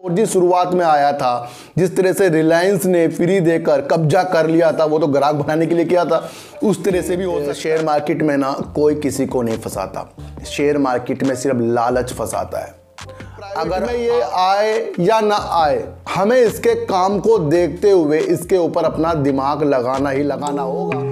जी शुरुआत में आया था, जिस तरह से रिलायंस ने फ्री देकर कब्जा कर लिया था, वो तो ग्राहक बनाने के लिए किया था, उस तरह से भी हो सकता है। शेयर मार्केट में ना कोई किसी को नहीं फंसाता, शेयर मार्केट में सिर्फ लालच फंसाता है। अगर में ये आए या ना आए, हमें इसके काम को देखते हुए इसके ऊपर अपना दिमाग लगाना ही लगाना होगा।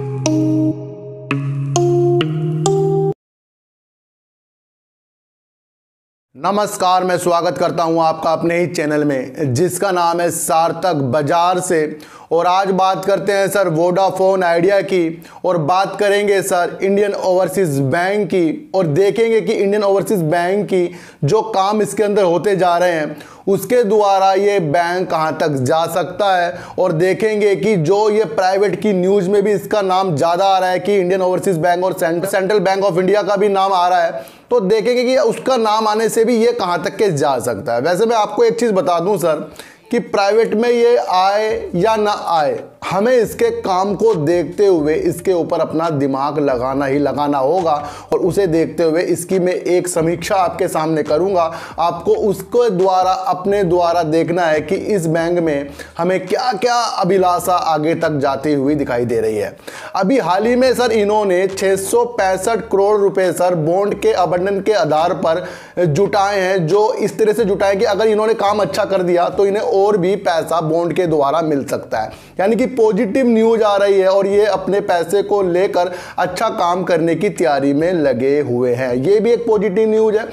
नमस्कार, मैं स्वागत करता हूं आपका अपने ही चैनल में जिसका नाम है सार्थक बाजार से। और आज बात करते हैं सर वोडाफोन आइडिया की, और बात करेंगे सर इंडियन ओवरसीज बैंक की, और देखेंगे कि इंडियन ओवरसीज बैंक की जो काम इसके अंदर होते जा रहे हैं उसके द्वारा ये बैंक कहाँ तक जा सकता है। और देखेंगे कि जो ये प्राइवेट की न्यूज़ में भी इसका नाम ज़्यादा आ रहा है कि इंडियन ओवरसीज बैंक और सेंट्रल बैंक ऑफ इंडिया का भी नाम आ रहा है, तो देखेंगे कि उसका नाम आने से भी ये कहाँ तक के जा सकता है। वैसे मैं आपको एक चीज़ बता दूं सर कि प्राइवेट में ये आए या ना आए, हमें इसके काम को देखते हुए इसके ऊपर अपना दिमाग लगाना ही लगाना होगा। और उसे देखते हुए इसकी मैं एक समीक्षा आपके सामने करूंगा। आपको उसके द्वारा अपने द्वारा देखना है कि इस बैंक में हमें क्या क्या अभिलाषा आगे तक जाती हुई दिखाई दे रही है। अभी हाल ही में सर इन्होंने 665 करोड़ रुपए सर बॉन्ड के आवंटन के आधार पर जुटाए हैं, जो इस तरह से जुटाए कि अगर इन्होंने काम अच्छा कर दिया तो इन्हें और भी पैसा बॉन्ड के द्वारा मिल सकता है। यानी कि पॉजिटिव न्यूज आ रही है और ये अपने पैसे को लेकर अच्छा काम करने की तैयारी में लगे हुए हैं। ये भी एक पॉजिटिव न्यूज है।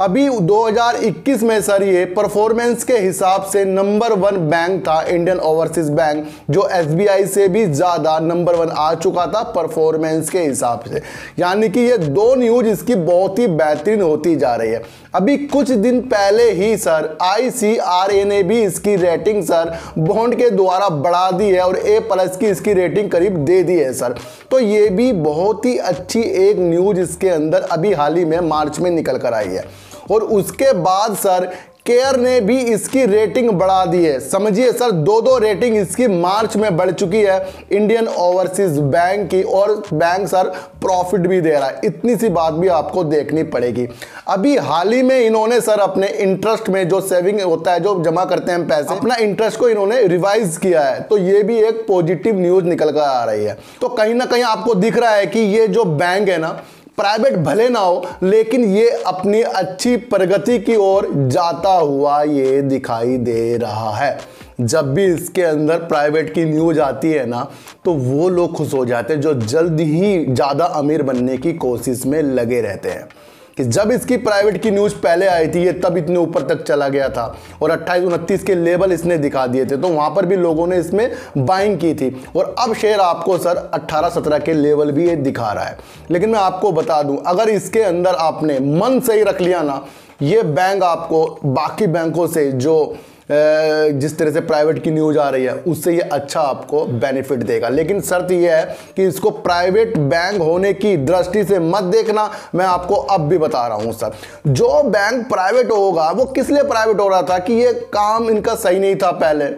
अभी 2021 में सर ये परफॉर्मेंस के हिसाब से नंबर 1 बैंक था इंडियन ओवरसीज बैंक, जो एसबीआई से भी ज़्यादा नंबर 1 आ चुका था परफॉर्मेंस के हिसाब से। यानी कि ये दो न्यूज इसकी बहुत ही बेहतरीन होती जा रही है। अभी कुछ दिन पहले ही सर ICRA ने भी इसकी रेटिंग सर बॉन्ड के द्वारा बढ़ा दी है और A+ की इसकी रेटिंग करीब दे दी है सर। तो ये भी बहुत ही अच्छी एक न्यूज इसके अंदर अभी हाल ही में मार्च में निकल कर आई है। और उसके बाद सर केयर ने भी इसकी रेटिंग बढ़ा दी है। समझिए सर, दो रेटिंग इसकी मार्च में बढ़ चुकी है इंडियन ओवरसीज बैंक की, और बैंक सर प्रॉफिट भी दे रहा है। इतनी सी बात भी आपको देखनी पड़ेगी। अभी हाल ही में इन्होंने सर अपने इंटरेस्ट में जो सेविंग होता है, जो जमा करते हैं हम पैसे, अपना इंटरेस्ट को इन्होंने रिवाइज किया है। तो ये भी एक पॉजिटिव न्यूज निकल कर आ रही है। तो कहीं ना कहीं आपको दिख रहा है कि ये जो बैंक है ना, प्राइवेट भले ना हो लेकिन ये अपनी अच्छी प्रगति की ओर जाता हुआ ये दिखाई दे रहा है। जब भी इसके अंदर प्राइवेट की न्यूज आती है ना, तो वो लोग खुश हो जाते हैं जो जल्द ही ज़्यादा अमीर बनने की कोशिश में लगे रहते हैं। कि जब इसकी प्राइवेट की न्यूज़ पहले आई थी, ये तब इतने ऊपर तक चला गया था और 28-29 के लेवल इसने दिखा दिए थे, तो वहाँ पर भी लोगों ने इसमें बाइंग की थी। और अब शेयर आपको सर 18-17 के लेवल भी ये दिखा रहा है। लेकिन मैं आपको बता दूं, अगर इसके अंदर आपने मन सही रख लिया ना, ये बैंक आपको बाकी बैंकों से जो जिस तरह से प्राइवेट की न्यूज आ रही है उससे ये अच्छा आपको बेनिफिट देगा। लेकिन शर्त यह है कि इसको प्राइवेट बैंक होने की दृष्टि से मत देखना। मैं आपको अब भी बता रहा हूं सर, जो बैंक प्राइवेट होगा वो किस लिए प्राइवेट हो रहा था कि ये काम इनका सही नहीं था पहले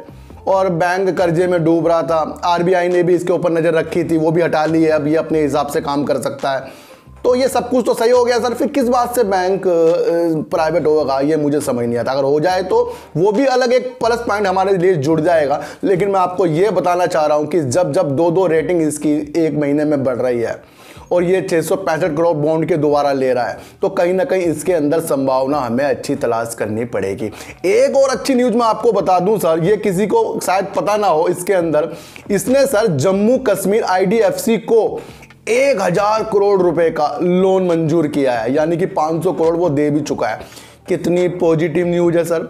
और बैंक कर्जे में डूब रहा था। आरबीआई ने भी इसके ऊपर नजर रखी थी, वो भी हटा ली है। अब ये अपने हिसाब से काम कर सकता है। तो ये सब कुछ तो सही हो गया सर, फिर किस बात से बैंक प्राइवेट होगा ये मुझे समझ नहीं आता। अगर हो जाए तो वो भी अलग एक प्लस पॉइंट हमारे लिए जुड़ जाएगा। लेकिन मैं आपको ये बताना चाह रहा हूँ कि जब जब दो रेटिंग इसकी एक महीने में बढ़ रही है और ये 665 करोड़ बॉन्ड के द्वारा ले रहा है, तो कहीं ना कहीं इसके अंदर संभावना हमें अच्छी तलाश करनी पड़ेगी। एक और अच्छी न्यूज मैं आपको बता दूं सर, ये किसी को शायद पता ना हो, इसके अंदर इसने सर जम्मू कश्मीर IDFC को 1000 करोड़ रुपए का लोन मंजूर किया है। यानी कि 500 करोड़ वो दे भी चुका है। कितनी पॉजिटिव न्यूज है सर।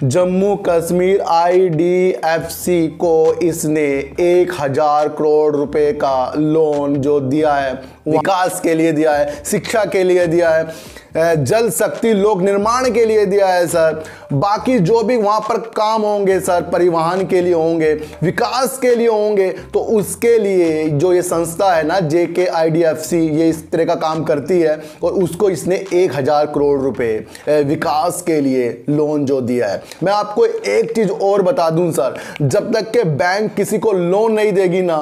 जम्मू कश्मीर IDFC को इसने 1000 करोड़ रुपए का लोन जो दिया है, विकास के लिए दिया है, शिक्षा के लिए दिया है, जल शक्ति लोक निर्माण के लिए दिया है सर। बाकी जो भी वहाँ पर काम होंगे सर, परिवहन के लिए होंगे, विकास के लिए होंगे, तो उसके लिए जो ये संस्था है ना JK IDFC, ये इस तरह का काम करती है और उसको इसने 1000 करोड़ रुपए विकास के लिए लोन जो दिया है। मैं आपको एक चीज़ और बता दूं सर, जब तक के बैंक किसी को लोन नहीं देगी ना,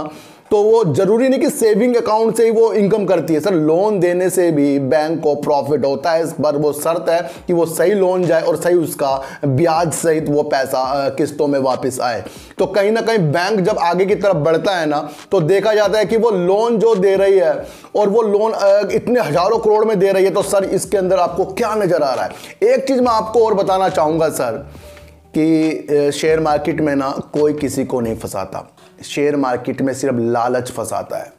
तो वो जरूरी नहीं कि सेविंग अकाउंट से ही वो इनकम करती है सर। लोन देने से भी बैंक को प्रॉफिट होता है, इस पर वो शर्त है कि वो सही लोन जाए और सही उसका ब्याज सहित वो पैसा किस्तों में वापस आए। तो कहीं ना कहीं बैंक जब आगे की तरफ बढ़ता है ना, तो देखा जाता है कि वो लोन जो दे रही है और वो लोन इतने हजारों करोड़ में दे रही है, तो सर इसके अंदर आपको क्या नजर आ रहा है? एक चीज मैं आपको और बताना चाहूंगा सर कि शेयर मार्केट में ना कोई किसी को नहीं फंसाता, शेयर मार्केट में सिर्फ लालच फंसाता है।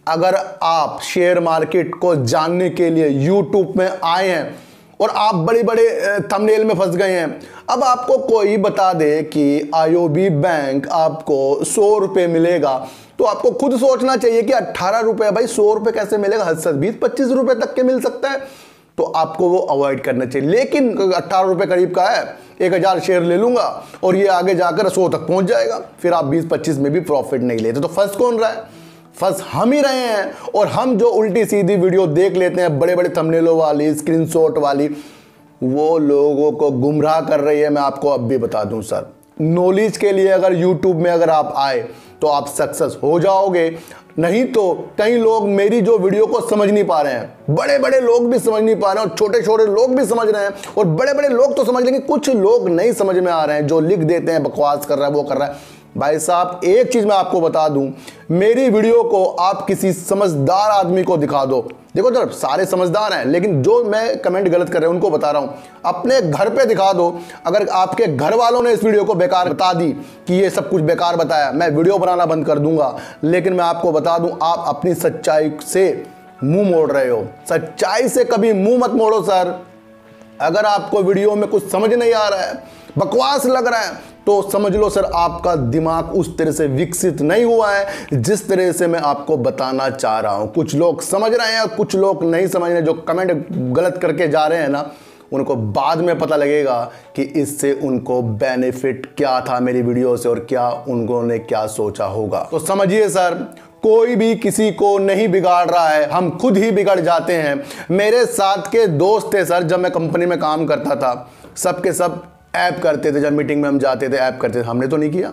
अगर आप शेयर मार्केट को जानने के लिए यूट्यूब में आए हैं और आप बड़े बड़े थंबनेल में फंस गए हैं, अब आपको कोई बता दे कि आईओबी बैंक आपको 100 रुपये मिलेगा, तो आपको खुद सोचना चाहिए कि 18 रुपये, भाई 100 रुपये कैसे मिलेगा? हद से 20-25 रुपये तक के मिल सकता है, तो आपको वो अवॉइड करना चाहिए। लेकिन 18 रुपये करीब का है, 1000 शेयर ले लूंगा और ये आगे जाकर 100 तक पहुंच जाएगा, फिर आप 20-25 में भी प्रॉफिट नहीं लेते, तो फंस कौन रहा है? फंस हम ही रहे हैं। और हम जो उल्टी सीधी वीडियो देख लेते हैं, बड़े बड़े थंबनेलों वाली, स्क्रीनशॉट वाली, वो लोगों को गुमराह कर रही है। मैं आपको अब भी बता दूं सर, नॉलेज के लिए अगर यूट्यूब में अगर आप आए तो आप सक्सेस हो जाओगे, नहीं तो कई लोग मेरी जो वीडियो को समझ नहीं पा रहे हैं, बड़े बड़े लोग भी समझ नहीं पा रहे हैं और छोटे छोटे लोग भी समझ रहे हैं, और बड़े बड़े लोग तो समझ लेंगे, कुछ लोग नहीं समझ में आ रहे हैं, जो लिख देते हैं बकवास कर रहा है, वो कर रहा है। भाई साहब एक चीज मैं आपको बता दूं, मेरी वीडियो को आप किसी समझदार आदमी को दिखा दो, देखो जरा सारे समझदार हैं, लेकिन जो मैं कमेंट गलत कर रहे हैं उनको बता रहा हूं, अपने घर पे दिखा दो। अगर आपके घर वालों ने इस वीडियो को बेकार बता दी कि ये सब कुछ बेकार बताया, मैं वीडियो बनाना बंद कर दूंगा। लेकिन मैं आपको बता दूं, आप अपनी सच्चाई से मुंह मोड़ रहे हो, सच्चाई से कभी मुंह मत मोड़ो सर। अगर आपको वीडियो में कुछ समझ नहीं आ रहा है, बकवास लग रहा है, तो समझ लो सर आपका दिमाग उस तरह से विकसित नहीं हुआ है जिस तरह से मैं आपको बताना चाह रहा हूं। कुछ लोग समझ रहे हैं, कुछ लोग नहीं समझ रहे। जो कमेंट गलत करके जा रहे हैं ना, उनको बाद में पता लगेगा कि इससे उनको बेनिफिट क्या था मेरी वीडियो से और क्या उन्होंने क्या सोचा होगा। तो समझिए सर, कोई भी किसी को नहीं बिगाड़ रहा है, हम खुद ही बिगड़ जाते हैं। मेरे साथ के दोस्त थे सर, जब मैं कंपनी में काम करता था, सबके सब ऐप करते थे, जब मीटिंग में हम जाते थे ऐप करते थे, हमने तो नहीं किया।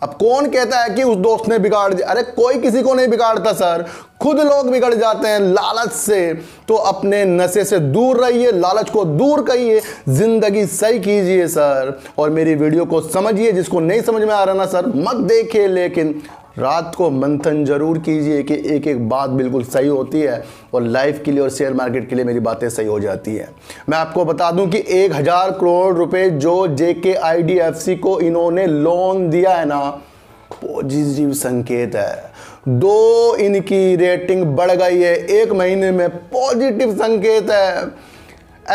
अब कौन कहता है कि उस दोस्त ने बिगाड़ दिया? अरे कोई किसी को नहीं बिगाड़ता सर, खुद लोग बिगड़ जाते हैं लालच से। तो अपने नशे से दूर रहिए, लालच को दूर करिए, जिंदगी सही कीजिए सर, और मेरी वीडियो को समझिए। जिसको नहीं समझ में आ रहा ना सर, मत देखिए, लेकिन रात को मंथन जरूर कीजिए कि एक एक बात बिल्कुल सही होती है, और लाइफ के लिए और शेयर मार्केट के लिए मेरी बातें सही हो जाती है। मैं आपको बता दूं कि 1000 करोड़ रुपए जो JKIDFC को इन्होंने लोन दिया है ना, पॉजिटिव संकेत है। 2 इनकी रेटिंग बढ़ गई है 1 महीने में, पॉजिटिव संकेत है।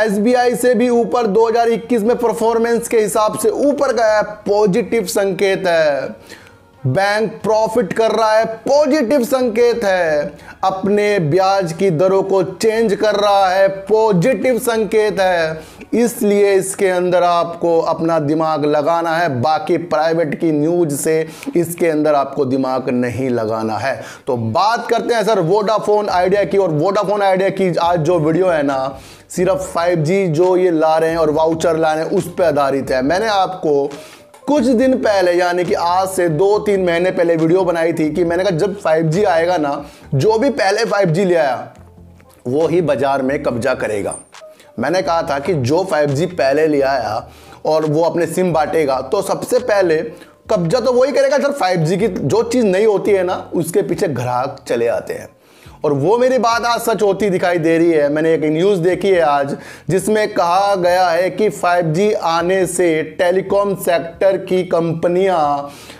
SBI से भी ऊपर 2021 में परफॉर्मेंस के हिसाब से ऊपर गया है, पॉजिटिव संकेत है। बैंक प्रॉफिट कर रहा है, पॉजिटिव संकेत है। अपने ब्याज की दरों को चेंज कर रहा है, पॉजिटिव संकेत है। इसलिए इसके अंदर आपको अपना दिमाग लगाना है, बाकी प्राइवेट की न्यूज से इसके अंदर आपको दिमाग नहीं लगाना है। तो बात करते हैं सर वोडाफोन आइडिया की, और वोडाफोन आइडिया की आज जो वीडियो है ना, सिर्फ 5G जो ये ला रहे हैं और वाउचर ला रहे हैं उस पर आधारित है। मैंने आपको कुछ दिन पहले, यानी कि आज से 2-3 महीने पहले वीडियो बनाई थी कि मैंने कहा जब 5G आएगा ना, जो भी पहले 5G ले आया वो ही बाजार में कब्जा करेगा। मैंने कहा था कि जो 5G पहले ले आया और वो अपने सिम बांटेगा, तो सबसे पहले कब्जा तो वही करेगा। सर 5G की जो चीज़ नहीं होती है ना, उसके पीछे ग्राहक चले आते हैं, और वो मेरी बात आज सच होती दिखाई दे रही है। मैंने एक न्यूज़ देखी है आज, जिसमें कहा गया है कि 5G आने से टेलीकॉम सेक्टर की कंपनियां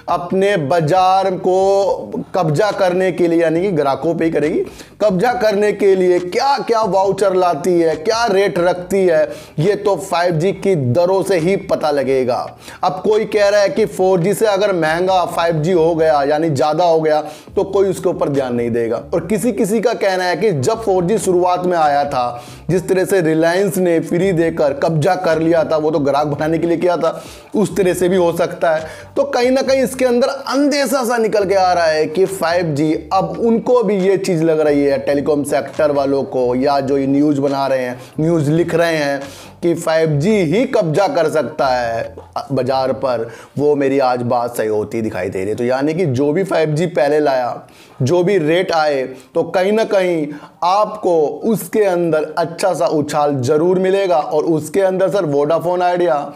अपने बाजार को कब्जा करने के लिए, यानी कि ग्राहकों पे ही करेगी, कब्जा करने के लिए क्या क्या वाउचर लाती है, क्या रेट रखती है, ये तो 5G की दरों से ही पता लगेगा। अब कोई कह रहा है कि 4G से अगर महंगा 5G हो गया, यानी ज़्यादा हो गया, तो कोई उसके ऊपर ध्यान नहीं देगा। और किसी किसी का कहना है कि जब 4G शुरुआत में आया था, जिस तरह से रिलायंस ने फ्री देकर कब्जा कर लिया था, वो तो ग्राहक बनाने के लिए किया था, उस तरह से भी हो सकता है। तो कहीं ना कहीं इसके अंदर अंदेशा सा निकल के आ रहा है कि 5G अब उनको भी ये चीज़ लग रही है, टेलीकॉम सेक्टर वालों को, या जो ये न्यूज़ बना रहे हैं, न्यूज़ लिख रहे हैं कि 5G ही कब्जा कर सकता है बाजार पर, वो मेरी आज बात सही होती दिखाई दे रही है। तो यानी कि जो भी 5G पहले लाया, जो भी रेट आए, तो कहीं ना कहीं आपको उसके अंदर अच्छा सा उछाल जरूर मिलेगा। और उसके अंदर सर वोडाफोन आइडिया,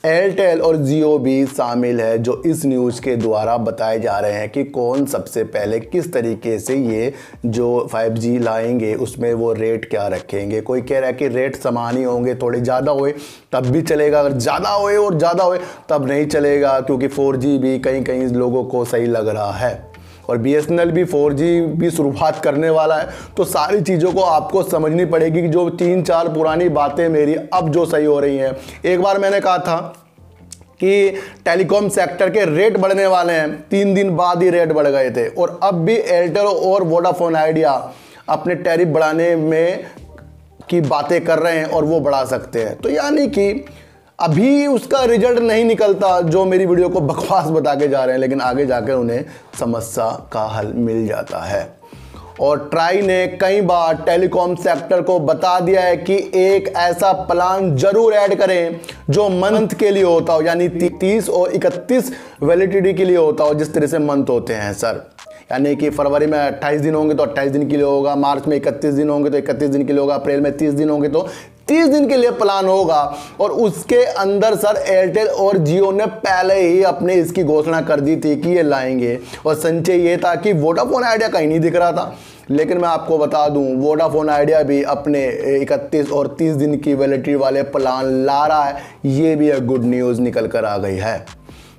एयरटेल और जियो भी शामिल है, जो इस न्यूज़ के द्वारा बताए जा रहे हैं कि कौन सबसे पहले किस तरीके से ये जो 5G लाएंगे उसमें वो रेट क्या रखेंगे। कोई कह रहा है कि रेट समान ही होंगे, थोड़े ज़्यादा होए तब भी चलेगा, अगर ज़्यादा होए और ज़्यादा होए तब नहीं चलेगा, क्योंकि 4G भी कहीं कहीं लोगों को सही लग रहा है और BSNL भी 4G भी शुरुआत करने वाला है। तो सारी चीज़ों को आपको समझनी पड़ेगी कि जो 3-4 पुरानी बातें मेरी अब जो सही हो रही हैं। एक बार मैंने कहा था कि टेलीकॉम सेक्टर के रेट बढ़ने वाले हैं, 3 दिन बाद ही रेट बढ़ गए थे, और अब भी एयरटेल और वोडाफोन आइडिया अपने टैरिफ बढ़ाने में की बातें कर रहे हैं और वो बढ़ा सकते हैं। तो यानी कि अभी उसका रिजल्ट नहीं निकलता, जो मेरी वीडियो को बकवास बता के जा रहे हैं, लेकिन आगे जाकर उन्हें समस्या का हल मिल जाता है। और ट्राई ने कई बार टेलीकॉम सेक्टर को बता दिया है कि एक ऐसा प्लान जरूर ऐड करें जो मंथ के लिए होता हो, यानी 30 और 31 वैलिडिटी के लिए होता हो, जिस तरह से मंथ होते हैं सर। यानी कि फरवरी में 28 दिन होंगे तो 28 दिन के लिए होगा, मार्च में 31 दिन होंगे तो 31 दिन के लिए होगा, अप्रैल में 30 दिन होंगे तो 30 दिन के लिए प्लान होगा। और उसके अंदर सर एयरटेल और जियो ने पहले ही अपने इसकी घोषणा कर दी थी कि ये लाएंगे, और संचय ये था कि वोडाफोन आइडिया कहीं नहीं दिख रहा था। लेकिन मैं आपको बता दूं, वोडाफोन आइडिया भी अपने 31 और 30 दिन की वैलिडिटी वाले प्लान ला रहा है। ये भी एक गुड न्यूज़ निकल कर आ गई है।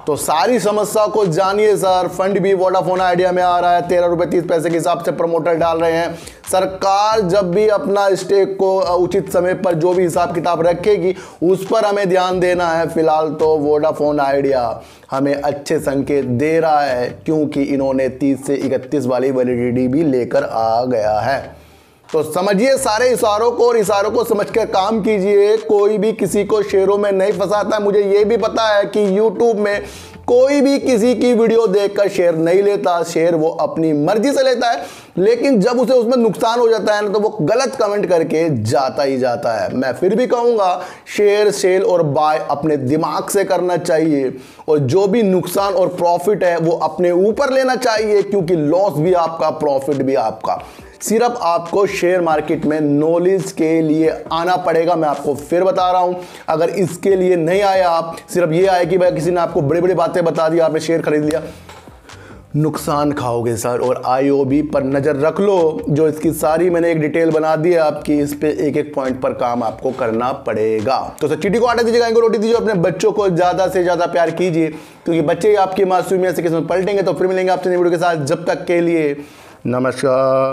तो सारी समस्या को जानिए सर। फंड भी वोडाफोन आइडिया में आ रहा है, 13 रुपये 30 पैसे के हिसाब से प्रमोटर डाल रहे हैं। सरकार जब भी अपना स्टेक को उचित समय पर जो भी हिसाब किताब रखेगी उस पर हमें ध्यान देना है। फिलहाल तो वोडाफोन आइडिया हमें अच्छे संकेत दे रहा है, क्योंकि इन्होंने 30 से 31 वाली वैलिडिटी भी लेकर आ गया है। तो समझिए सारे इशारों को, और इशारों को समझकर काम कीजिए। कोई भी किसी को शेयरों में नहीं फंसाता। मुझे ये भी पता है कि YouTube में कोई भी किसी की वीडियो देखकर शेयर नहीं लेता, शेयर वो अपनी मर्जी से लेता है, लेकिन जब उसे उसमें नुकसान हो जाता है ना, तो वो गलत कमेंट करके जाता ही जाता है। मैं फिर भी कहूँगा, शेयर सेल और बाय अपने दिमाग से करना चाहिए, और जो भी नुकसान और प्रॉफिट है वो अपने ऊपर लेना चाहिए, क्योंकि लॉस भी आपका, प्रॉफिट भी आपका। सिर्फ आपको शेयर मार्केट में नॉलेज के लिए आना पड़ेगा। मैं आपको फिर बता रहा हूं, अगर इसके लिए नहीं आया आप, सिर्फ ये आए कि भाई किसी ने आपको बड़ी बड़ी बातें बता दी, आपने शेयर खरीद लिया, नुकसान खाओगे सर। और IOB पर नज़र रख लो, जो इसकी सारी मैंने एक डिटेल बना दी है आपकी, इस पे एक एक पॉइंट पर काम आपको करना पड़ेगा। तो सर चीटी को आटा दीजिए, गाय को रोटी दीजिए, अपने बच्चों को ज़्यादा से ज़्यादा प्यार कीजिए, क्योंकि बच्चे ही आपकी मासूमियत से किस्मत पलटेंगे। तो फिर मिलेंगे आपसे नई वीडियो के साथ, जब तक के लिए नमस्कार।